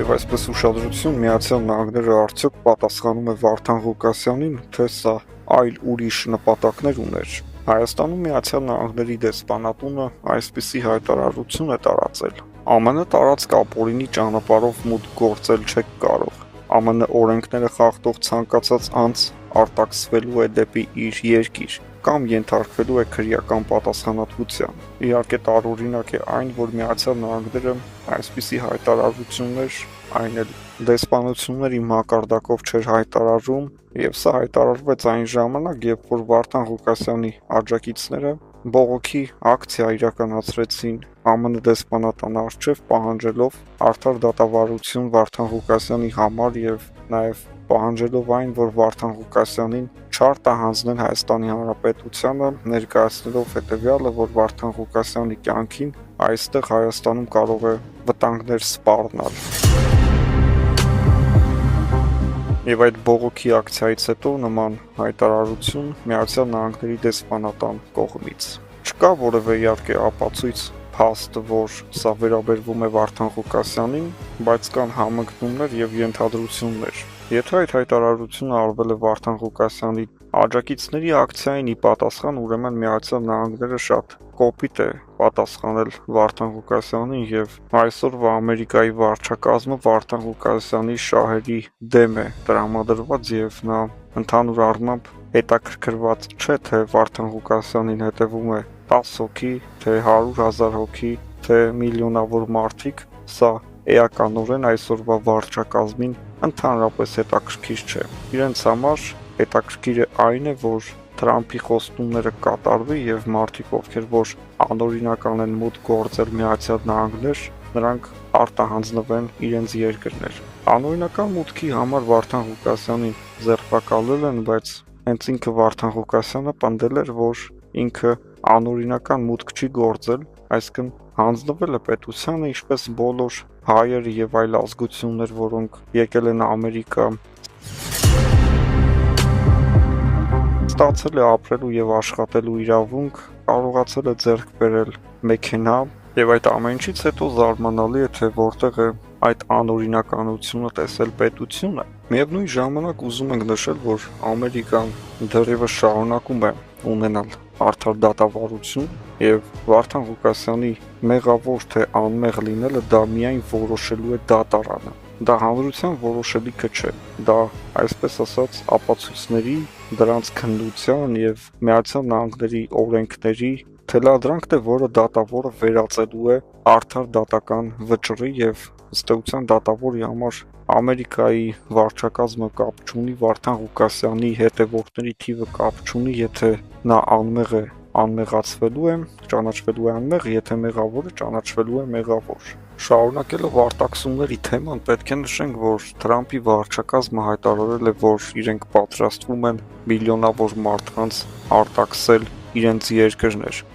Եվ այսպես ուշադրություն Միացյալ Նահանգները արդյոք պատասխանում է Վարդան Ղուկասյանին, թե սա այլ ուրիշ նպատակներ ուներ։ Հայաստանում Միացյալ Նահանգների դեսպանատունը այսպիսի հայտարարություն է տարածել. ԱՄՆ տարածք ապօրինի ճանապարհով մուտք գործել չեք կարող։ ԱՄՆ օրենքները խախտող ցանկացած անձ արտաքսվելու է դեպի իր երկիր կամ ենթարկվելու է քրեական պատասխանատվության։ Իհարկե տարօրինակ է այն, որ Միացյալ Նահանգները այսպիսի հայտարարություններ, այն էլ դեսպանությունների մակարդակով չէր հայտարարում, եւ սա հայտարարվեց այն ժամանակ, երբ որ Վարդան Ղուկասյանի աջակիցները բողոքի ակցիա իրականացրեցին ԱՄՆ դեսպանատան առջև, պահանջելով արդար դատավարություն Վարդան Ղուկասյանի համար եւ նաեւ պահանջելով այն, որ Վարդան Ղուկասյանին չարտահանձնեն Հայաստանի Հանրապետությանը, ներկայացնելով հետևյալը, որ Վարդան Ղուկասյանի կյանքին այստեղ Հայաստանում կարող է վտանգներ սպառնալ։ Եվ այդ բողոքի ակցիայից հետո նման հայտարարություն Միացյալ Նահանգների դեսպանատան կողմից չկա որևէ իհարկե ապացույց փաստ, որ սա վերաբերվում է Վարդան Ղուկասյանին, բայց կան համընկնումներ եւ ենթադրություններ։ Եթե այդ հայտարարությունը արվել է Վարդան Ղուկասյանի աջակիցների ակցիային ի պատասխան, ուրեմն Միացյալ Նահանգները շատ կոպիտ է պատասխանել Վարդան Ղուկասյանին եւ այսօրվա Ամերիկայի վարչակազմը Վարդան Ղուկասյանի շահերի դեմ է տրամադրված եւ նա ընդհանուր առմամբ հետաքրքրված չէ, թե Վարդան Ղուկասյանին հետևում է 10 հոգի, թե 100,000 հոգի, թե միլիոնավոր մարդիկ, սա էականորեն այսօրվա վարչակազմին ընդհանրապես հետաքրքիր չէ։ Իրենց համար հետաքրքիր է այն է, որ Թրամփի խոստումները կատարվի եւ մարդիկ, ովքեր որ անօրինական են մուտք գործել Միացյալ Նահանգներ, նրանք արտահանձնվեն իրենց երկրներ։ Անօրինական մուտքի համար Վարդան Ղուկասյանին ձերբակալել են, բայց հենց ինքը Վարդան Ղուկասյանը պնդել էր, որ ինքը անօրինական մուտք չի գործել, այսինքն հանձնվել է պետությանը, ինչպես բոլոր հայերը եւ այլ ազգություններ, որոնք եկել են Ամերիկա, ստացել է ապրելու եւ աշխատելու իրավունք, կարողացել է ձեռք բերել մեքենա եւ այդ ամեն ինչից հետո զարմանալի է, թե որտեղ է այդ անօրինականությունը տեսել պետությունը։ Միևնույն ժամանակ ուզում ենք նշել, որ Ամերիկան դեռևս շարունակում է ունենալ արդար դատավարություն եւ Վարդան Ղուկասյանի մեղավոր թե անմեղ լինելը դա միայն որոշելու է դատարանը։ Դա հանրության որոշելիքը չէ, դա այսպես ասած ապացույցների, դրանց քննության եւ Միացյալ Նահանգների օրենքների թելադրանքն է, որը դատավորը վերածելու է արդար դատական վճռի եւ ըստ էության դատավորի համար Ամերիկայի վարչակազմը կապ չունի, Վարդան Ղուկասյանի հետևորդների թիվը կապ չունի, եթե նա անմեղ է, անմեղացվելու է, ճանաչվելու է անմեղ, եթե մեղավոր է, ճանաչվելու է մեղավոր։ Շարունակելով արտաքսումների թեման, պետք է նշենք, որ Թրամփի վարչակազմը հայտարարել է, որ իրենք պատրաստվում են միլիոնավոր մարդկանց արտաքսել իրենց երկրներ։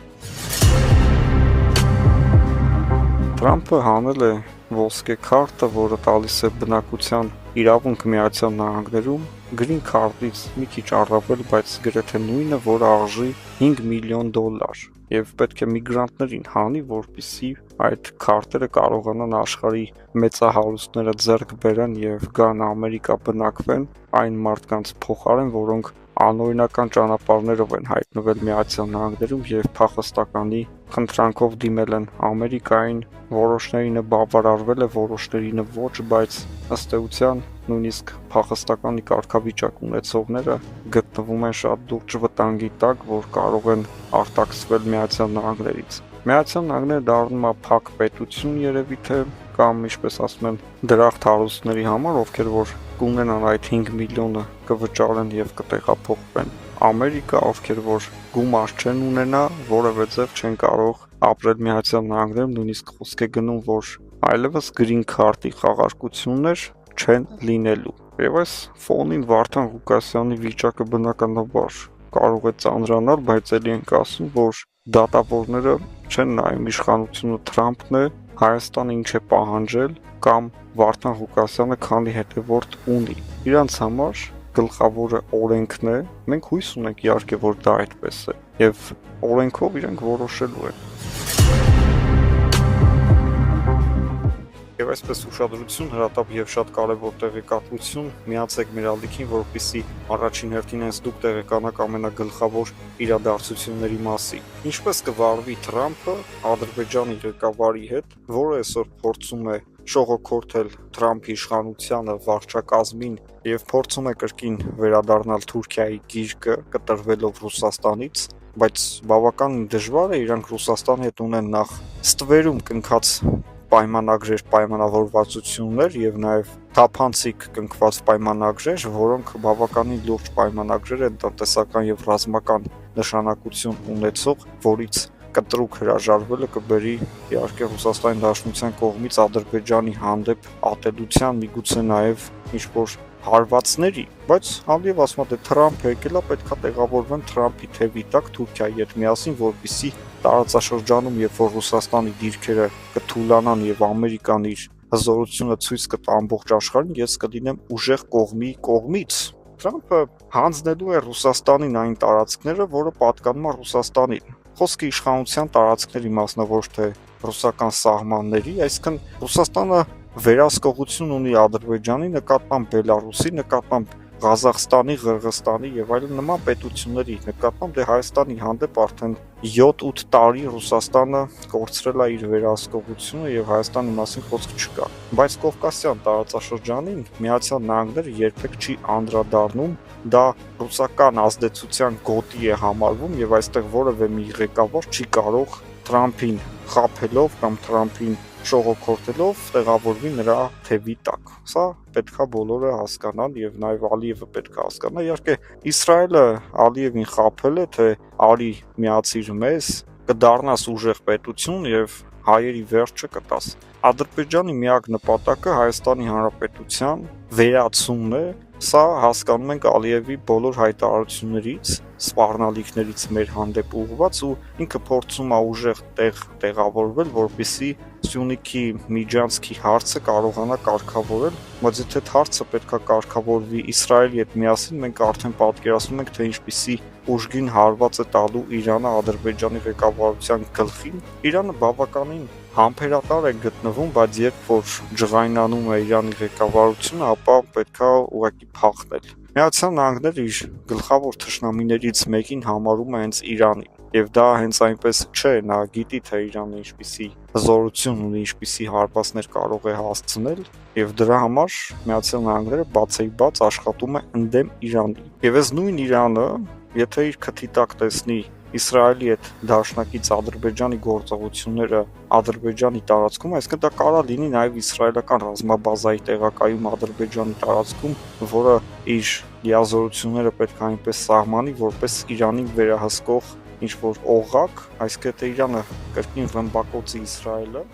Թրամփը հանել է ոսկե քարտը, որը տալիս է բնակության իրավունք Միացյալ Նահանգներում, գրին քարտից մի քիչ առավել, բայց գրեթե նույնը, որը արժի $5 միլիոն, եւ պետք է միգրանտներին հանի, որպեսզի այդ քարտերը կարողանան աշխարհի մեծահարուստները ձեռք բերեն եւ գան Ամերիկա բնակվեն այն մարդկանց փոխարեն, որոնք անօրինական ճանապարհներով են հայտնվել Միացյալ Նահանգներում եւ փախստականի խնդրանքով դիմել են Ամերիկային, որոշներինը բավարարվել է, որոշներինը ոչ, բայց ըստ էության նույնիսկ փախստականի կարգավիճակ ունեցողները գտնվում են շատ լուրջ վտանգի տակ, որ կարող են արտաքսվել Միացյալ Նահանգներից։ Միացյալ Նահանգները դառնում է փակ պետություն երևի թե կամ ինչպես ասում են դրախտ հարուստների համար, ովքեր որ կունենան այդ 5 միլիոնը կվճարեն եւ կտեղափոխվեն Ամերիկա, ովքեր որ գումար չեն ունենա, որևէ ձև չեն կարող ապրել Միացյալ Նահանգներում, նույնիսկ խոսք է գնում, որ այլևս գրին քարտի խաղարկություններ չեն լինելու։ Եվ այս ֆոնին Վարդան Ղուկասյանի վիճակը բնականաբար կարող է ծանրանալ, բայց ելի ենք ասում, որ դատավորները չեն նայում իշխանությունը Թրամփն է, Հայաստանը ինչ է պահանջել կամ Վարդան Ղուկասյանը քանի հետևորդ ունի։ Իրանց համար գլխավորը օրենքն է, մենք հույս ունենք իհարկե, որ դա այդպես է, եւ օրենքով իրենք որոշելու են։ Եվ այսպես ուշադրություն հրատապ եւ շատ կարեւոր տեղեկատվություն միացեք մեր ալիքին, որպեսզի առաջին հերթին հենց դուք տեղեկանաք ամենագլխավոր իրադարձությունների մասին։ Ինչպես կվարվի Թրամփը Ադրբեջանի ղեկավարի հետ, որը այսօր փորձում է շողոքորթել Թրամփի իշխանությանը, վարչակազմին եւ փորձում է կրկին վերադառնալ Թուրքիայի գիրկը, կտրվելով Ռուսաստանից, բայց բավական դժվար է, իրանք Ռուսաստանի հետ ունեն նախ ստվերում կնքած պայմանագրեր, պայմանավորվածություններ եւ նաեւ թափանցիկ կնքված պայմանագրեր, որոնք բավականին լուրջ պայմանագրեր են տնտեսական եւ ռազմական նշանակություն ունեցող, որից կտրուկ հրաժարվելը կբերի իհարկե Ռուսաստանի Դաշնության կողմից Ադրբեջանի հանդեպ ատելության, միգուցե նաեւ ինչ-որ հարվածների, բայց Ալիև ասում է, թե Թրամփը եկել է, պետք է տեղավորվեն Թրամփի թևի տակ Թուրքիայի հետ միասին, որպեսզի տարածաշրջանում, երբ որ Ռուսաստանի դիրքերը կթուլանան եւ Ամերիկան իր հզորությունը ցույց կտա ամբողջ աշխարհին, ես կլինեմ ուժեղ կողմի կողմից։ Թրամփը հանձնելու է Ռուսաստանին այն տարածքները, որը պատկանում է Ռուսաստանին։ Խոսքը իշխանության տարածքների մասն է, ոչ թե ռուսական սահմանների, այսինքն Ռուսաստանը վերահսկողություն ունի Ադրբեջանի նկատմամբ, Բելարուսի նկատմամբ, Ղազախստանի, Ղրղստանի եւ այլն նման պետությունների նկատմամբ, դե Հայաստանի հանդեպ արդեն 7-8 տարի Ռուսաստանը կորցրել է իր վերահսկողությունը եւ Հայաստանի մասին խոսք չկա։ Բայց Կովկասյան տարածաշրջանին Միացյալ Նահանգները երբեք չի անդրադառնում, դա ռուսական ազդեցության գոտի է համարվում եւ այստեղ որևէ մի ղեկավար չի կարող Թրամփին խաբելով կամ Թրամփին շողոքորթելով տեղավորվի նրա թևի տակ։ Սա պետքա բոլորը հասկանան եւ նաեւ Ալիևը պետքա հասկանա։ Իհարկե Իսրայելը Ալիևին խաբել է, թե արի միացիր մեզ, կդառնաս ուժեղ պետություն եւ հայերի վերջը կտաս։ Ադրբեջանի միակ նպատակը Հայաստանի Հանրապետության վերացումն է։ Սա հասկանում ենք Ալիևի բոլոր հայտարարություններից, սպառնալիքներից մեր հանդեպ ուղղված ու ինքը փորձում է ուժեղ տեղավորվել, որպեսզի Սյունիքի Միջանցքի հարցը կարողանա կարգավորել, բայց եթե հարցը պետքա կարգավորվի Իսրայելի հետ միասին, մենք արդեն պատկերացնում ենք, թե ինչպիսի ուժգին հարված է տալու Իրանը Ադրբեջանի ղեկավարության գլխին։ Իրանը բավականին համբերատար է գտնվում, բայց երբ որ ջղայնանում է Իրանի ղեկավարությունը, ապա պետքա ուղղակի փախնել։ Միացյալ Նահանգները իր գլխավոր թշնամիներից մեկին համարում է հենց Իրանին, եւ դա հենց այնպես չէ, նա գիտի, թե Իրանը ինչպիսի հզորություն ունի, ինչպիսի հարվածներ կարող է հասցնել, եւ դրա համար Միացյալ Նահանգները բացեիբաց աշխատում է ընդդեմ Իրանի։ Եվ այս նույն Իրանը, եթե իր քթի տակ տեսնի Իսրայելի հետ դաշնակից Ադրբեջանի գործողությունները Ադրբեջանի տարածքում, այսինքն դա կարող լինի նաև իսրայելական ռազմաբազայի տեղակայում Ադրբեջանի տարածքում, որը իր լիազորությունները պետք է այնպես սահմանի, որպես Իրանին վերահսկող ինչ-որ օղակ, այսինքն թե Իրանը կրկին ռմբակոծի Իսրայելը